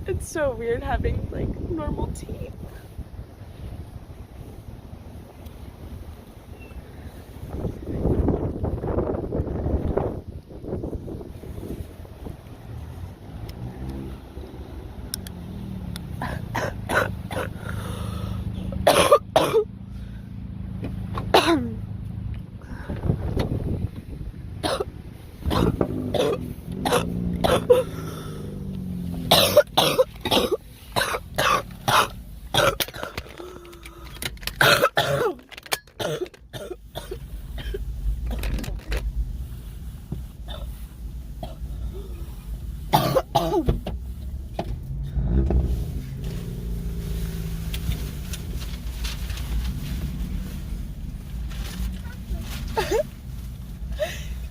It's so weird having like normal teeth.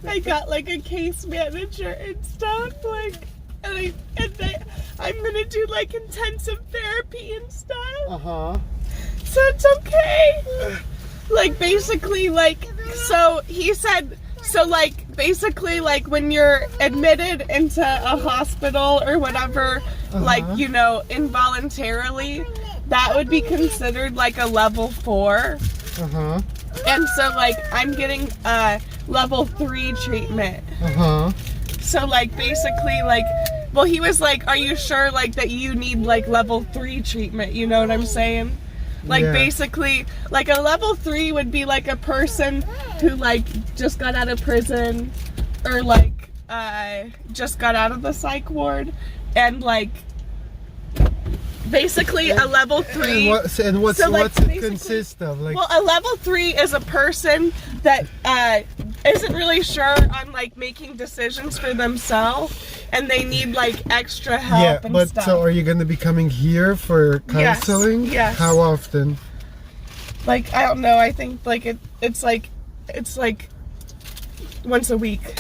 I got like a case manager and stuff, like, and I'm gonna do like intensive therapy and stuff. Uh-huh. So it's okay. Like basically, like, so he said, so like basically, like when you're admitted into a hospital or whatever, like, you know, involuntarily, that would be considered like a level 4. Uh-huh. And so like I'm getting level 3 treatment. Uh-huh. So like basically like, well, he was like, are you sure like that you need like level 3 treatment? You know what I'm saying? Like basically like a level 3 would be like a person who like just got out of prison or like just got out of the psych ward, and like basically a level 3. And what's so, like, what's it consist of? Like, well, a level 3 is a person that isn't really sure on like making decisions for themselves, and they need like extra help and but stuff. so are you going to be coming here for counseling? Yes. How often? Like, I don't know, I think like it's like once a week.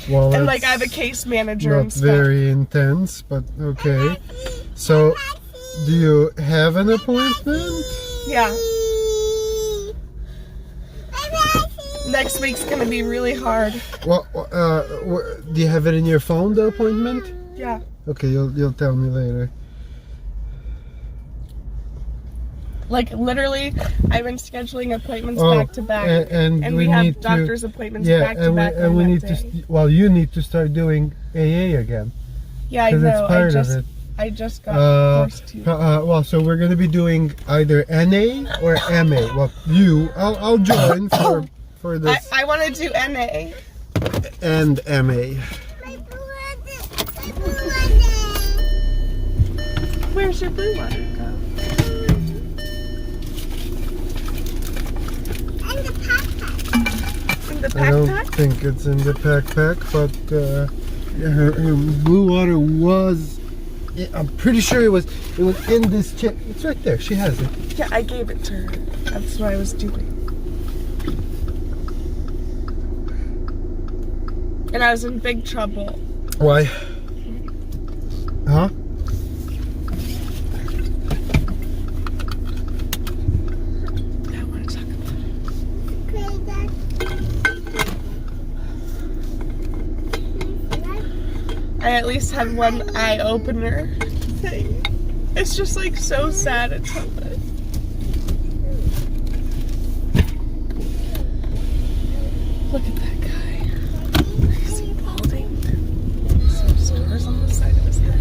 Well, And like I have a case manager and not stuff. very intense, but okay. So, do you have an appointment? Yeah. Next week's gonna be really hard. Well, do you have it in your phone, the appointment? Yeah. Okay, you'll tell me later. Like literally, I've been scheduling appointments back to back, and we have need doctor's appointments back to back. and we need to. Well, you need to start doing AA again. Yeah, I 'cause know. it's part of it. I just got forced to. Well, so we're gonna be doing either NA or MA. Well, I'll join for this I want to do NA. and MA. Where's your blue water go? In the I don't backpack? think it's in the backpack, but her blue water was. I'm pretty sure it was in this chip. It's right there. She has it. Yeah, I gave it to her. That's what I was doing. And I was in big trouble. Why? Huh? I want to talk about it. I at least had one eye opener thing. It's just like so sad to tell it. Look at that guy. Is he balding? Some scars on the side of his head.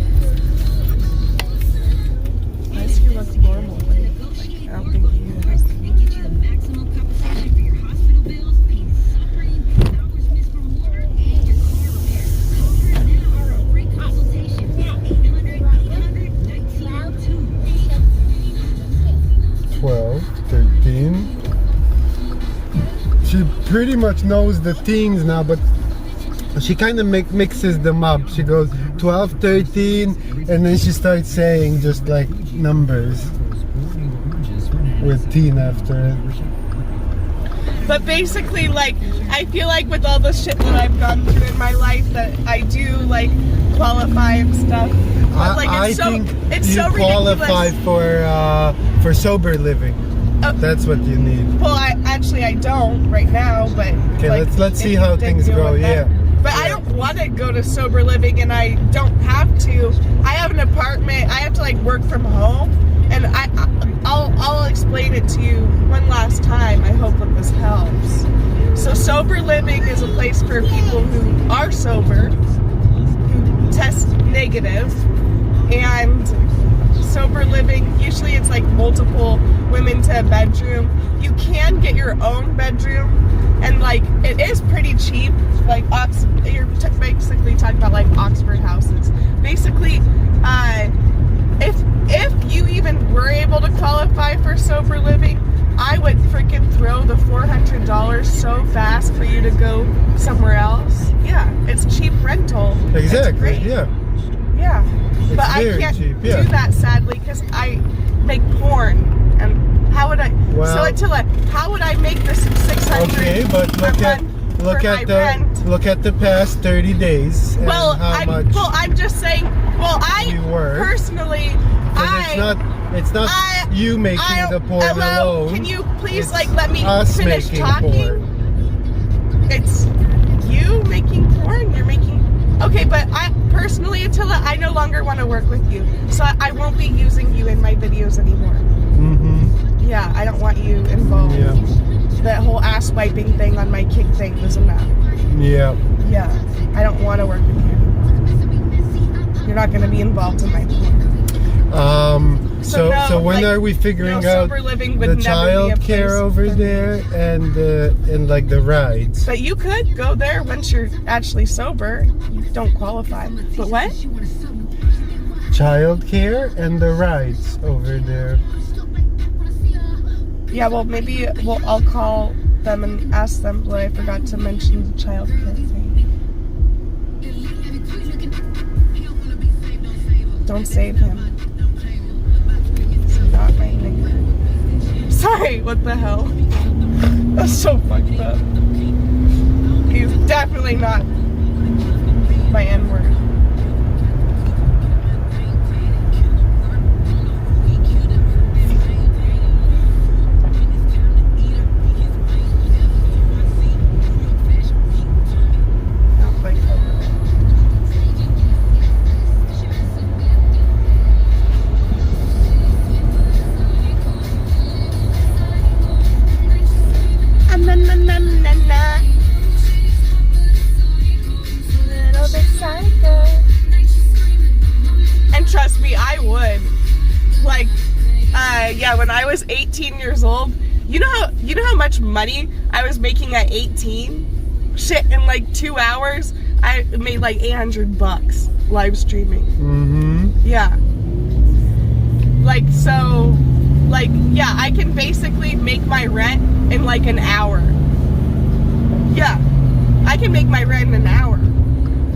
Why does he look normal? Like, I don't think he is. She pretty much knows the teens now, but she kind of mixes them up. She goes 12, 13, and then she starts saying just like numbers with teen after it. But basically, like, I feel like with all the shit that I've gone through in my life, that I do like qualify and stuff. But like, it's you so qualify ridiculous. for sober living. That's what you need. Well, I don't right now, but okay, like, let's see if how you things deal go. with that. Yeah. But I don't want to go to sober living and I don't have to. I have an apartment. I have to like work from home, and I'll explain it to you one last time. I hope that this helps. So sober living is a place for people who are sober, who test negative, and sober living, usually it's like multiple women to a bedroom. You can get your own bedroom, and like it is pretty cheap. Like you're basically talking about like Oxford houses. Basically, if you even were able to qualify for sober living, I would freaking throw the $400 so fast for you to go somewhere else. Yeah, it's cheap rental. Exactly. It's great. Yeah. Yeah. It's But I very can't cheap, yeah. do that sadly because I make porn. And how would I? Well- so Attila, how would I make this 600? Okay, but per look at month for my rent? look at the past 30 days. And Well, how much I'm just saying. Well, you work. personally, 'cause it's not you making the porn hello, alone. Can you please It's like let me us finish making talking? porn. It's you making porn. You're making. Okay, but I personally, Attila, I no longer want to work with you, so I won't be using you in my videos anymore. Mm-hmm. Yeah, I don't want you involved. Yeah. That whole ass wiping thing on my kick thing was enough. Yeah. Yeah, I don't want to work with you anymore. You're not going to be involved in my porn. So no, when like, are we figuring out sober living would the never child be a care place over for me. there and like the rides? But you could go there once you're actually sober. You don't qualify. But what? Child care and the rides over there. Yeah, well, maybe I'll call them and ask them, but I forgot to mention the child care thing. Don't save him. It's not my nigga. Sorry, what the hell? That's so fucked up. He's definitely not my N-word. And trust me, I would. Like, yeah, when I was 18 years old, you know how much money I was making at 18? Shit, in like 2 hours, I made like $800 live streaming. Mm-hmm. Yeah. Like, so, like, yeah, I can basically make my rent in like an hour. Yeah, I can make my rent in an hour.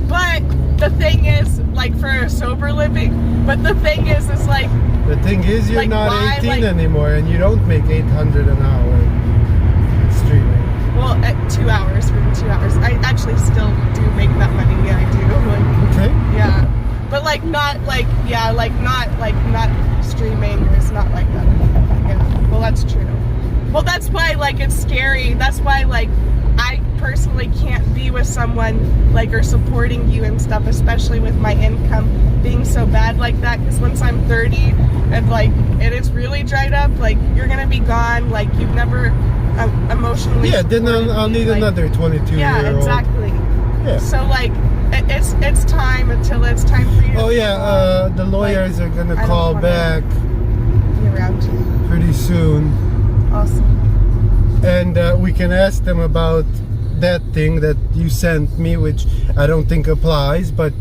But the thing is, like, for a sober living, but the thing is like... The thing is, you're like, not why, 18 like- anymore, and you don't make 800 an hour streaming. Well, at 2 hours, for 2 hours. I actually still do make that money, yeah, I do. Like, Okay. yeah. But, like, not, like, yeah, like, not streaming is not like that. Yeah, well, that's true. Well, that's why, like, it's scary. That's why, like, I personally can't be with someone, like, or supporting you and stuff, especially with my income being so bad like that, because once I'm 30 and, like, it is really dried up, like, you're gonna be gone, like, you've never emotionally Yeah, then supported I'll me, need like, another 22-year-old. yeah, exactly. Yeah. So, like, it's time until it's time for you to Oh move yeah, on. the lawyers are gonna I don't call wanna back be around you. pretty soon, Awesome. and we can ask them about that thing that you sent me, which I don't think applies, but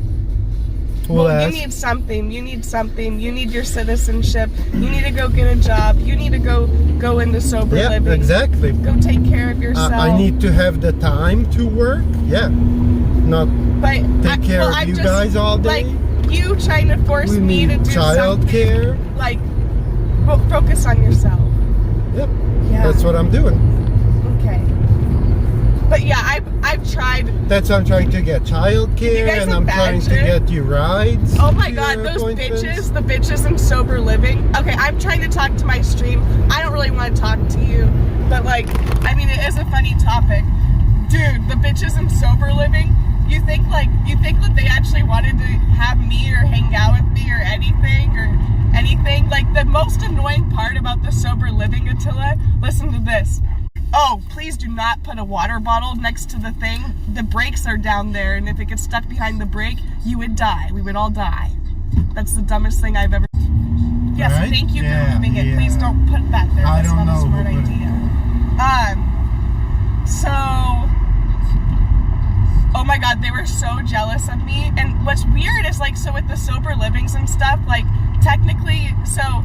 we'll Well, ask. you need something. You need something. You need your citizenship. You need to go get a job. You need to go into sober Yeah, living. exactly. Go take care of yourself. I need to have the time to work. Yeah, not but take care of I'm you just, guys all day. Like, you trying to force We me to need do child something. care. Like, focus on yourself. Yep, Yeah. that's what I'm doing. Okay. But yeah, I've tried. That's what I'm trying to get child care, guys and have I'm trying to badger? get you rides. Oh my to god, your those appointments. bitches, the bitches in sober living. Okay, I'm trying to talk to my stream. I don't really want to talk to you, but like, I mean, it is a funny topic. Dude, the bitches in sober living, You think that they actually wanted to have me or hang out with me or anything? Like, the most annoying part about the sober living, Attila, listen to this. Oh, please do not put a water bottle next to the thing. The brakes are down there, and if it gets stuck behind the brake, you would die. We would all die. That's the dumbest thing I've ever... Yes, Right? thank you Yeah, for moving it. yeah. Please don't put that there. I That's don't not a know smart who put it idea. So... Oh my god, they were so jealous of me. And what's weird is, like, so with the sober livings and stuff, like, technically, so,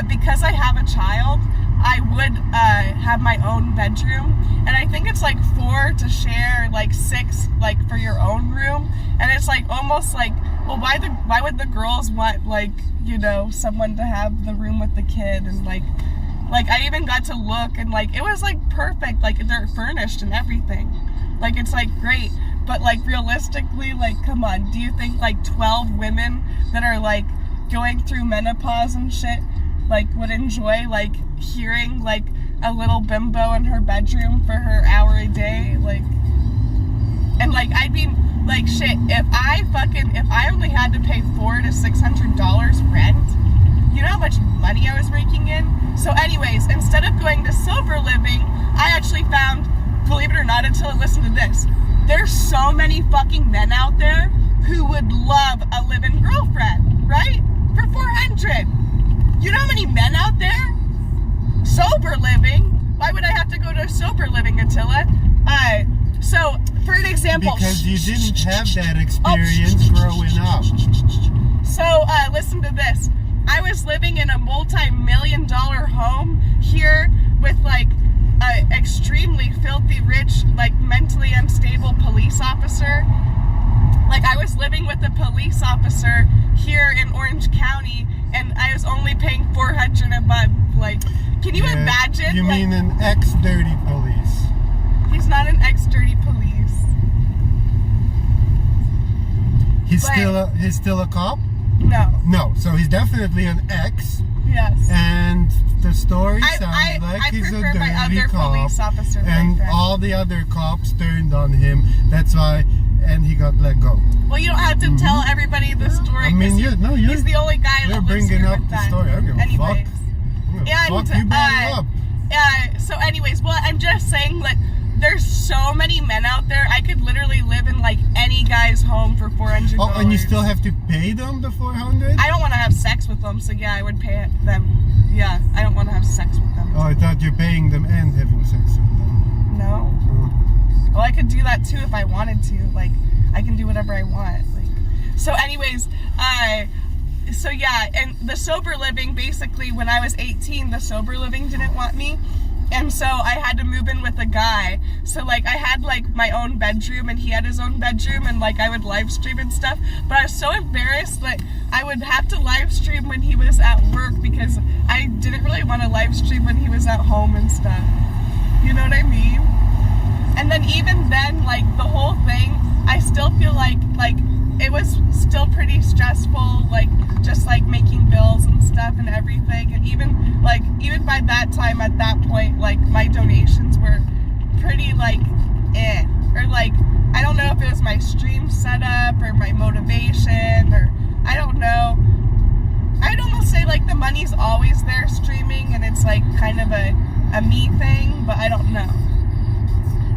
because I have a child, I would have my own bedroom, and I think it's like 4 to share, like 6 like for your own room, and it's like almost like, well, why would the girls want, like, you know, someone to have the room with the kid? And like I even got to look, and like it was like perfect, like they're furnished and everything, like it's like great, but like realistically, like come on, do you think like 12 women that are like going through menopause and shit like would enjoy like hearing like a little bimbo in her bedroom for her hour a day? Like, and like I'd be like, shit, if I only had to pay $400 to $600 rent, you know how much money I was raking in? So anyways, instead of going to sober living, I actually found, believe it or not, until listen to this, there's so many fucking men out there who would love a live-in girlfriend, right? For $400. You know how many men out there? Sober living. Why would I have to go to sober living, Attila? So, for an example. Because you didn't have that experience growing up. So, listen to this. I was living in a multi-million-dollar home here with like an extremely filthy rich, like mentally unstable police officer. Like I was living with a police officer here in Orange County, and I was only paying $400 a month. Like, can you imagine? You like, mean an ex-dirty police? He's not an ex-dirty police. He's still a cop? No. No, so he's definitely an ex. Yes. And the story sounds like I he's a prefer my dirty other cop. police officer And boyfriend. all the other cops turned on him. That's why, and he got let go. Well, you don't have to tell everybody the story. I mean, he's the only guy that you're lives bringing here up with the that. story. I don't give a Anyways. fuck. I don't give a And, fuck. You brought it up. So anyways, well, I'm just saying, like, there's so many men out there. I could literally live in like any guy's home for $400. Oh, and you still have to pay them the $400? I don't want to have sex with them, so yeah, I would pay them. Yeah, I don't want to have sex with them. Oh, I thought you're paying them and having sex with them. No. Oh. Well, I could do that too if I wanted to. Like, I can do whatever I want. Like, so anyways, so yeah, and the sober living, basically, when I was 18, the sober living didn't want me. And so I had to move in with a guy. So like I had like my own bedroom and he had his own bedroom, and like I would live stream and stuff. But I was so embarrassed that I would have to live stream when he was at work, because I didn't really want to live stream when he was at home and stuff. You know what I mean? And then even then, like the whole thing, I still feel like it was still pretty stressful, like just like making bills and stuff and everything. And even by that time, at that point, like my donations were pretty like or like I don't know if it was my stream setup or my motivation, or I don't know. I'd almost say like the money's always there streaming, and it's like kind of a me thing, but I don't know.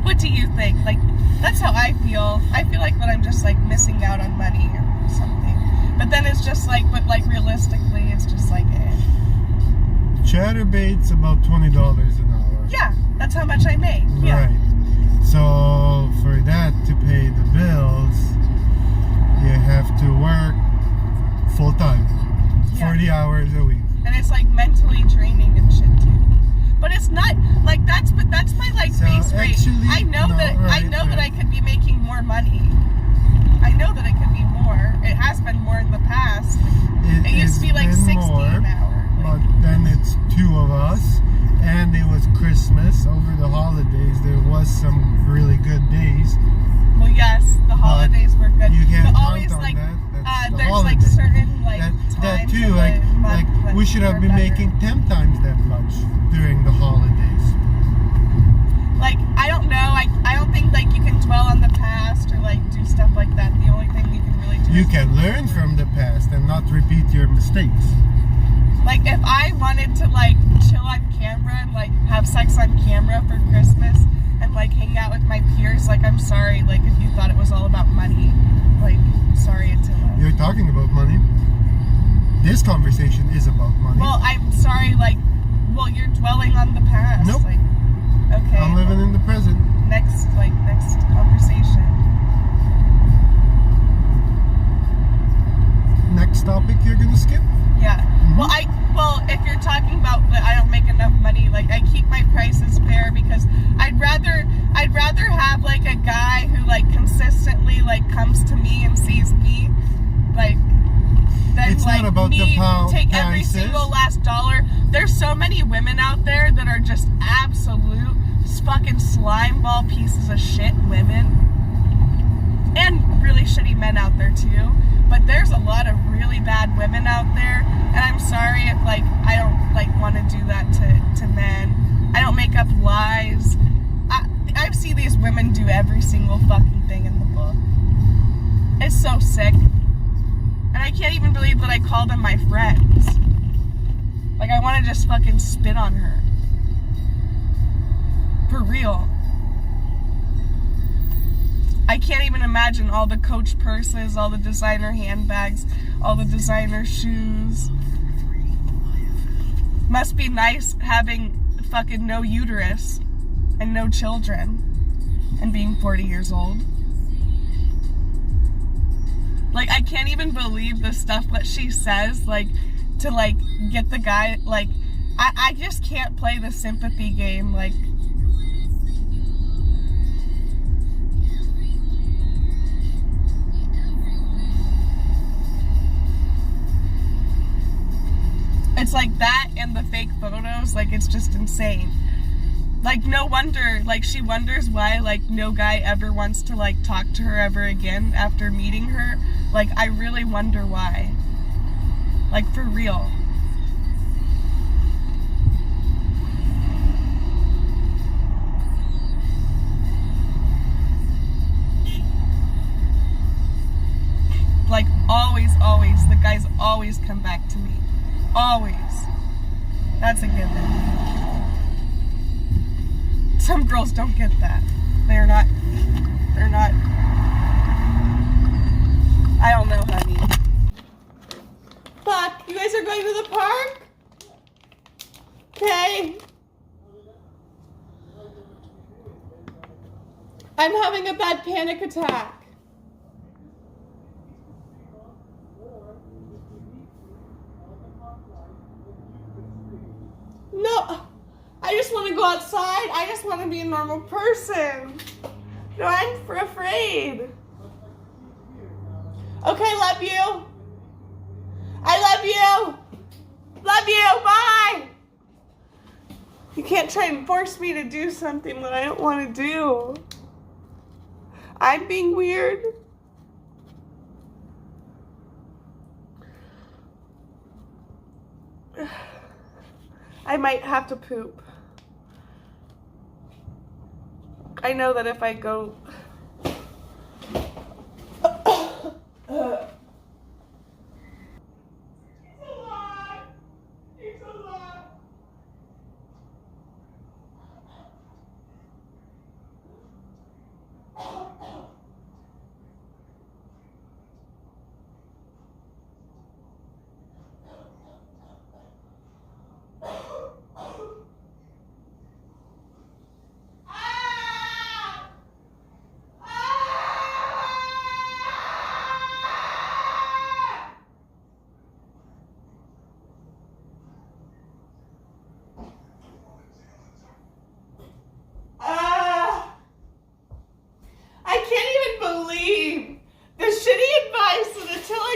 What do you think? Like, that's how I feel. I feel like that I'm just like missing out on money or something. But then it's just like, but like realistically, it's just like, Chatterbait's about $20 an hour. Yeah, that's how much I make. Yeah. Right. So for that to pay the bills, you have to work full time, 40 hours a week. And it's like mentally draining and shit too. But it's not like that's my like So base rate. actually, I know that I could be making more money. I know that it could be more. It has been more in the past. It used to be like 60 an hour. But then it's 2 of us, and it was Christmas over the holidays. There was some really good days. Well, yes, the holidays were good. You can't but count always on like that. That's the there's holiday. like certain like that times too. of Like the month when we should have are been better. making 10 times that much during the holidays. Like I don't know. I don't think like you can dwell on the past past or like do stuff like that. The only thing you can really do You is can learn from the past and not repeat your mistakes. like if I wanted to like chill on camera and like have sex on camera for Christmas and like hang out with my peers, like I'm sorry, like if you thought it was all about money, like sorry Attila. You're talking about money. This conversation is about money. Well, I'm sorry, like, well, you're dwelling on the past. Nope. Like, okay. I'm living in the present. Next conversation. Next topic you're gonna skip? Yeah. Well, if you're talking about that I don't make enough money, like I keep my prices fair because I'd rather have like a guy who like consistently like comes to me and sees me, like. Than, It's like, not about me the take every prices. single last dollar. There's so many women out there that are just absolute fucking slime ball pieces of shit women. And really shitty men out there too. But there's a lot of really bad women out there. And I'm sorry if like I don't like want to do that to men. I don't make up lies. I see these women do every single fucking thing in the book. It's so sick. And I can't even believe that I call them my friends. Like, I want to just fucking spit on her. For real. I can't even imagine all the Coach purses, all the designer handbags, all the designer shoes. Must be nice having fucking no uterus and no children and being 40 years old. Like, I can't even believe the stuff that she says, like, to, like, get the guy, like, I just can't play the sympathy game, like. It's like that and the fake photos, like, it's just insane. Like, no wonder, like, she wonders why, like, no guy ever wants to, like, talk to her ever again after meeting her. Like, I really wonder why. Like, for real. Like, always, the guys always come back to me. Always. That's a given. Some girls don't get that. They're not, I don't know, honey. Fuck, you guys are going to the park? Okay. I'm having a bad panic attack. No, I just want to go outside. I just want to be a normal person. No, I'm afraid. Okay, love you. I love you. Love you. Bye. You can't try and force me to do something that I don't want to do. I'm being weird. I might have to poop. I know that if I go... It's a lot.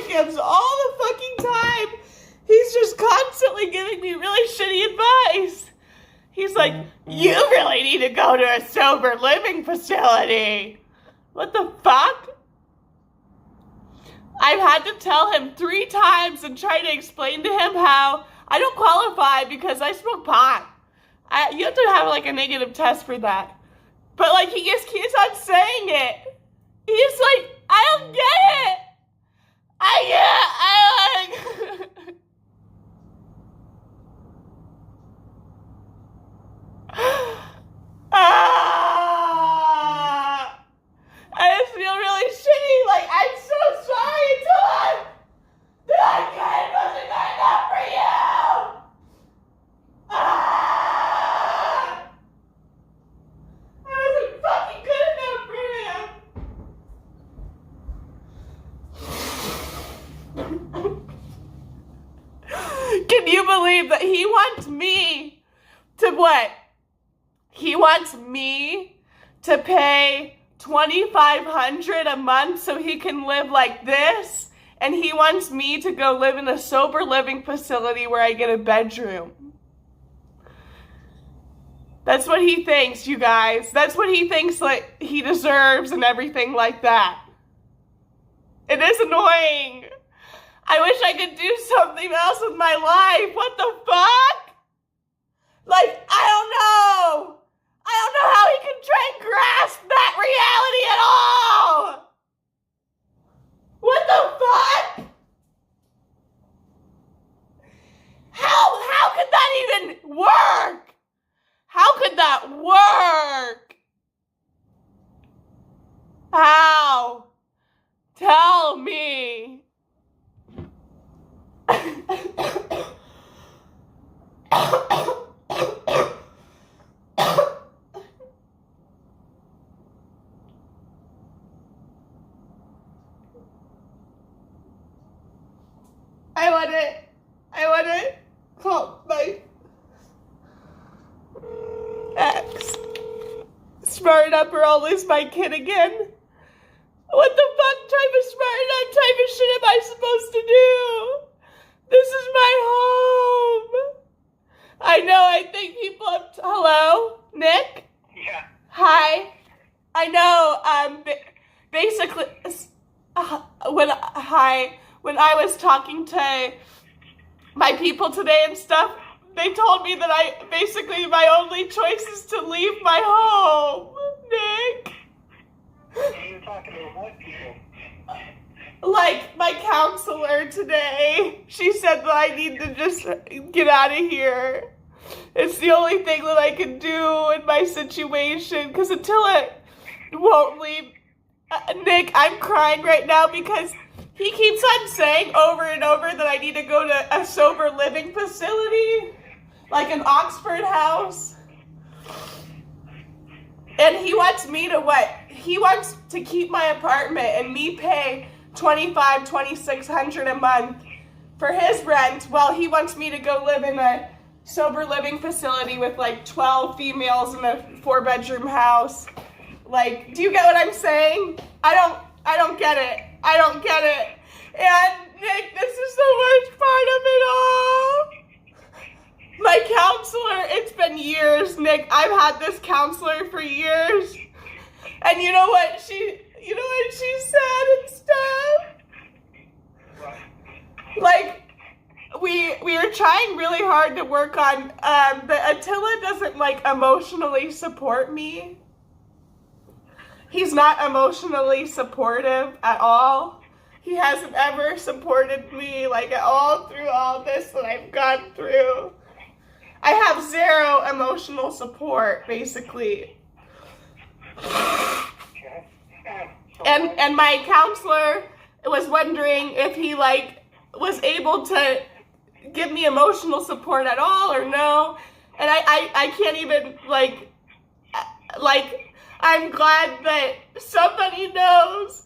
Gives all the fucking time. He's just constantly giving me really shitty advice. He's like, you really need to go to a sober living facility. What the fuck? I've had to tell him 3 times and try to explain to him how I don't qualify because I smoke pot. You have to have like a negative test for that. But like he just keeps on saying it. He's like, I don't get it. I like. I just feel really shitty. Like, I'm so sorry, Dylan. That kid wasn't good enough for you. I wasn't fucking good enough for him. Can you believe that he wants me to what? He wants me to pay $2,500 a month so he can live like this, and he wants me to go live in a sober living facility where I get a bedroom. That's what he thinks, you guys. That's what he thinks like he deserves and everything like that. It is annoying. I wish I could do something else with my life. What the fuck? Like, I don't know. I don't know how he can try and grasp that reality at all. What the fuck? How could that even work? How could that work? How? Tell me. I want to call my ex. Smarten up or I'll lose my kid again. What the fuck type of smarten up type of shit am I supposed to do? This is my home. I know, I think people have... Hello? Nick? Yeah. Hi. I know, basically, when I was talking to my people today and stuff, they told me that basically my only choice is to leave my home, Nick. You're talking to what people? Like my counselor today. She said that I need to just get out of here. It's the only thing that I can do in my situation, because until it won't leave. Nick, I'm crying right now because he keeps on saying over and over that I need to go to a sober living facility, like an Oxford house. And he wants me to what? He wants to keep my apartment and me pay $2,600 a month for his rent, while he wants me to go live in a sober living facility with like 12 females in a 4-bedroom house. Like, do you get what I'm saying? I don't get it. I don't get it. And Nick, this is the worst part of it all. My counselor, it's been years, Nick. I've had this counselor for years. And you know what she said and stuff? Like, we are trying really hard to work on, but Attila doesn't like emotionally support me. He's not emotionally supportive at all. He hasn't ever supported me like at all through all this that I've gone through. I have zero emotional support, basically. And my counselor was wondering if he was able to give me emotional support at all or no. And I can't even I'm glad that somebody knows.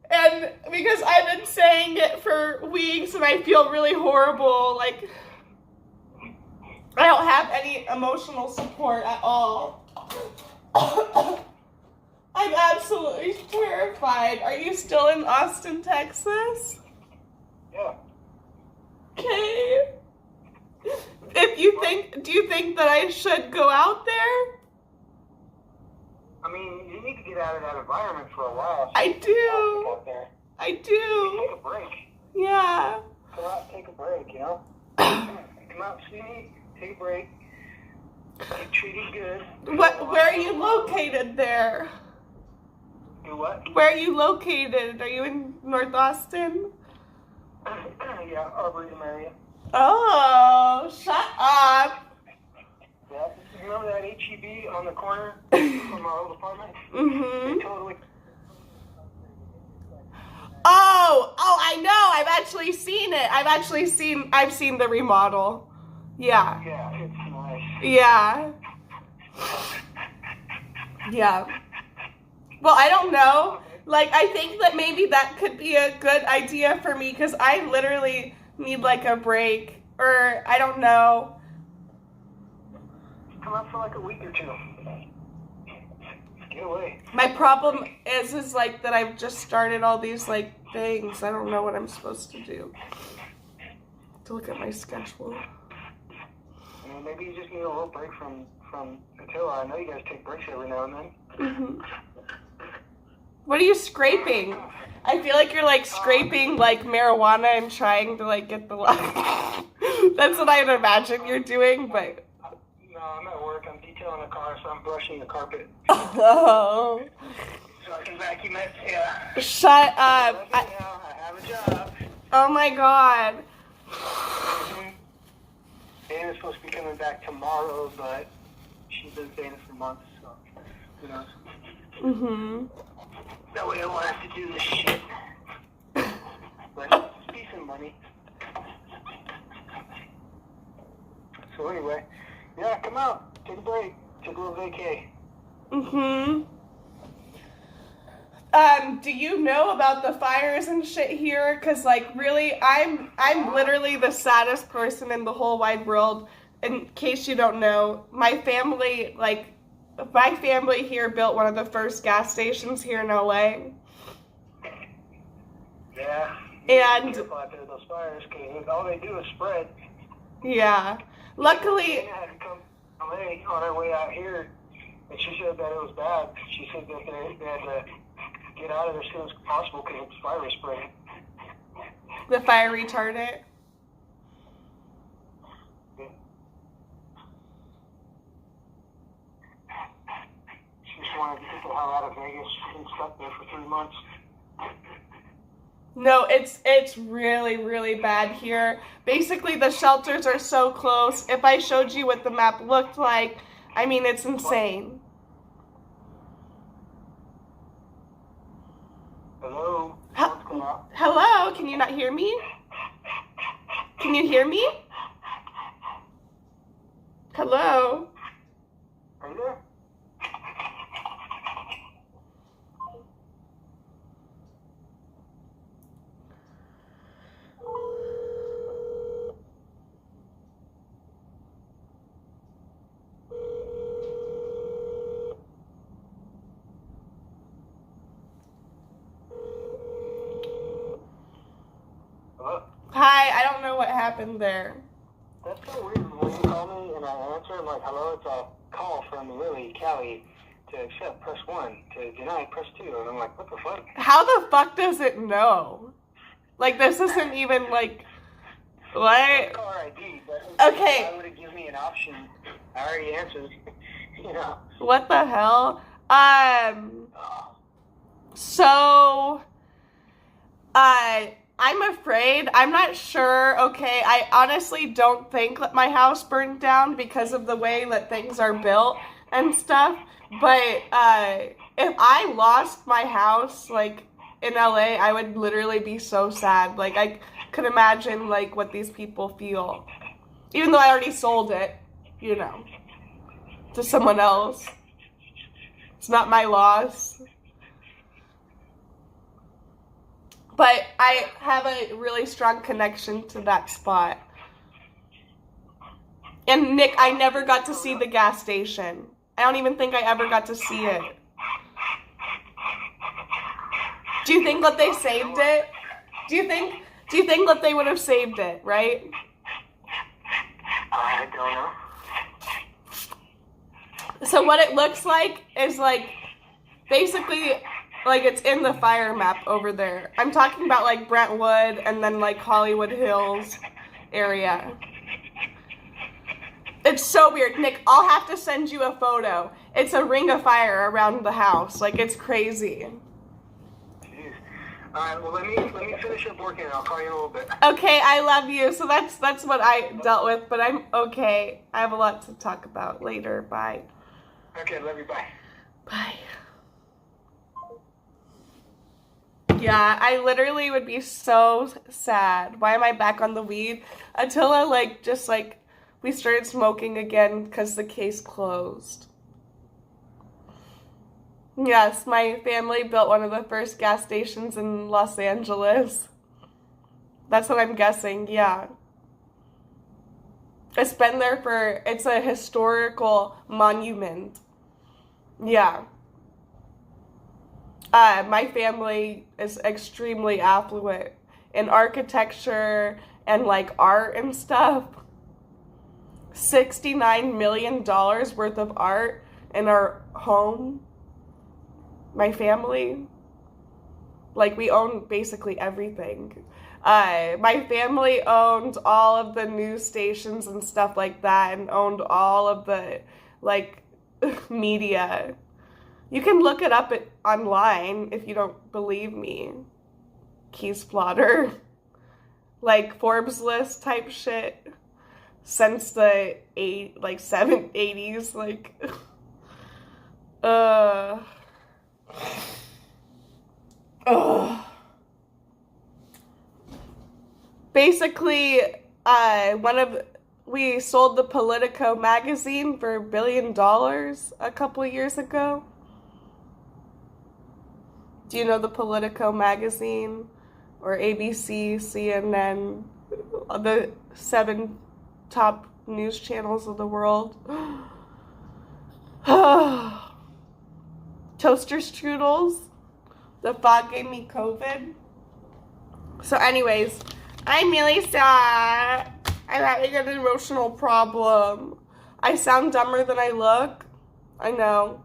And because I've been saying it for weeks and I feel really horrible, like I don't have any emotional support at all. I'm absolutely terrified. Are you still in Austin, Texas? Yeah. Okay. Do you think that I should go out there? I mean, you need to get out of that environment for a while. I do. Out there. I do. Take a break. Yeah. Go out and take a break, you know? Come out, see me, take a break. Get treated good. Where are you located there? Do what? Where are you located? Are you in North Austin? Yeah, Arboretum area. Oh, shut up. Yeah. You remember that HEB on the corner from our old apartment? Mm-hmm. They totally. Oh, I know. I've seen the remodel. Yeah. Yeah, it's nice. Yeah. Yeah. Well, I don't know. Like, I think that maybe that could be a good idea for me because I literally need like a break, or I don't know. Come out for like a week or two. Get away. My problem is like that I've just started all these like things. I don't know what I'm supposed to do. To look at my schedule. I mean, maybe you just need a little break from Attila. I know you guys take breaks every now and then. Mm-hmm. What are you scraping? I feel like you're like scraping like marijuana and trying to like get the That's what I'd imagine you're doing, but. No, I'm at work. I'm detailing a car, so I'm brushing the carpet. Oh. So I can vacuum it. Yeah. Shut up. I have a job. Oh my god. Dana's supposed to be coming back tomorrow, but she's been saying it for months, so who knows. Mm-hmm. That way I won't have to do this shit. But it's decent money. So anyway, yeah, come out. Take a break. Take a little vacay. Mm-hmm. Do you know about the fires and shit here? Cause like really, I'm literally the saddest person in the whole wide world. In case you don't know, my family here built one of the first gas stations here in LA. Yeah. And Careful out there with those fires, cause all they do is spread. yeah, luckily. Dana had to come to LA on her way out here, and she said that it was bad. She said that they had to get out of there as soon as possible because it's fire spreading. The fire retardant. She just wanted to get the hell out of Vegas and stuck there for 3 months. No, it's really, really bad here. Basically, the shelters are so close. If I showed you what the map looked like, I mean, it's insane. Hello? What's going on? Hello? Can you not hear me? Can you hear me? Hello? Are you there? Hello? Hi, I don't know what happened there. That's so weird. When you call me and I answer, I'm like, hello, it's a call from Lily, Callie. To accept, press 1. To deny, press 2. And I'm like, what the fuck? How the fuck does it know? Like, this isn't even like, what? Caller ID, but Okay. I would have given me an option. I already answered. You know. What the hell? Oh. So, I'm afraid, I'm not sure, okay, I honestly don't think that my house burned down because of the way that things are built and stuff, but, if I lost my house, like, in LA, I would literally be so sad, like, I could imagine, like, what these people feel, even though I already sold it, you know, to someone else. It's not my loss. But I have a really strong connection to that spot. And Nick, I never got to see the gas station. I don't even think I ever got to see it. Do you think that they saved it? Do you think that they would have saved it, right? I don't know. So what it looks like is like, basically, like it's in the fire map over there. I'm talking about like Brentwood and then like Hollywood Hills area. It's so weird. Nick, I'll have to send you a photo. It's a ring of fire around the house. Like, it's crazy. Alright, well let me finish up working and I'll call you in a little bit. Okay, I love you. So that's what I dealt with, but I'm okay. I have a lot to talk about later. Bye. Okay, love you, bye. Bye. Yeah, I literally would be so sad. Why am I back on the weed? Until I we started smoking again because the case closed. Yes, my family built one of the first gas stations in Los Angeles. That's what I'm guessing, yeah. It's been there it's a historical monument. Yeah. My family is extremely affluent in architecture and art and stuff. $69 million worth of art in our home. My family. We own basically everything. My family owned all of the news stations and stuff like that, and owned all of the media. You can look it up online if you don't believe me. Keys plotter. Forbes list type shit. Since the 80s, Basically, we sold the Politico magazine for $1 billion a couple years ago. Do you know the Politico magazine? Or ABC, CNN, the 7 top news channels of the world? Toaster strudels. The fog gave me COVID. So anyways, I'm really sad. I'm having an emotional problem. I sound dumber than I look. I know.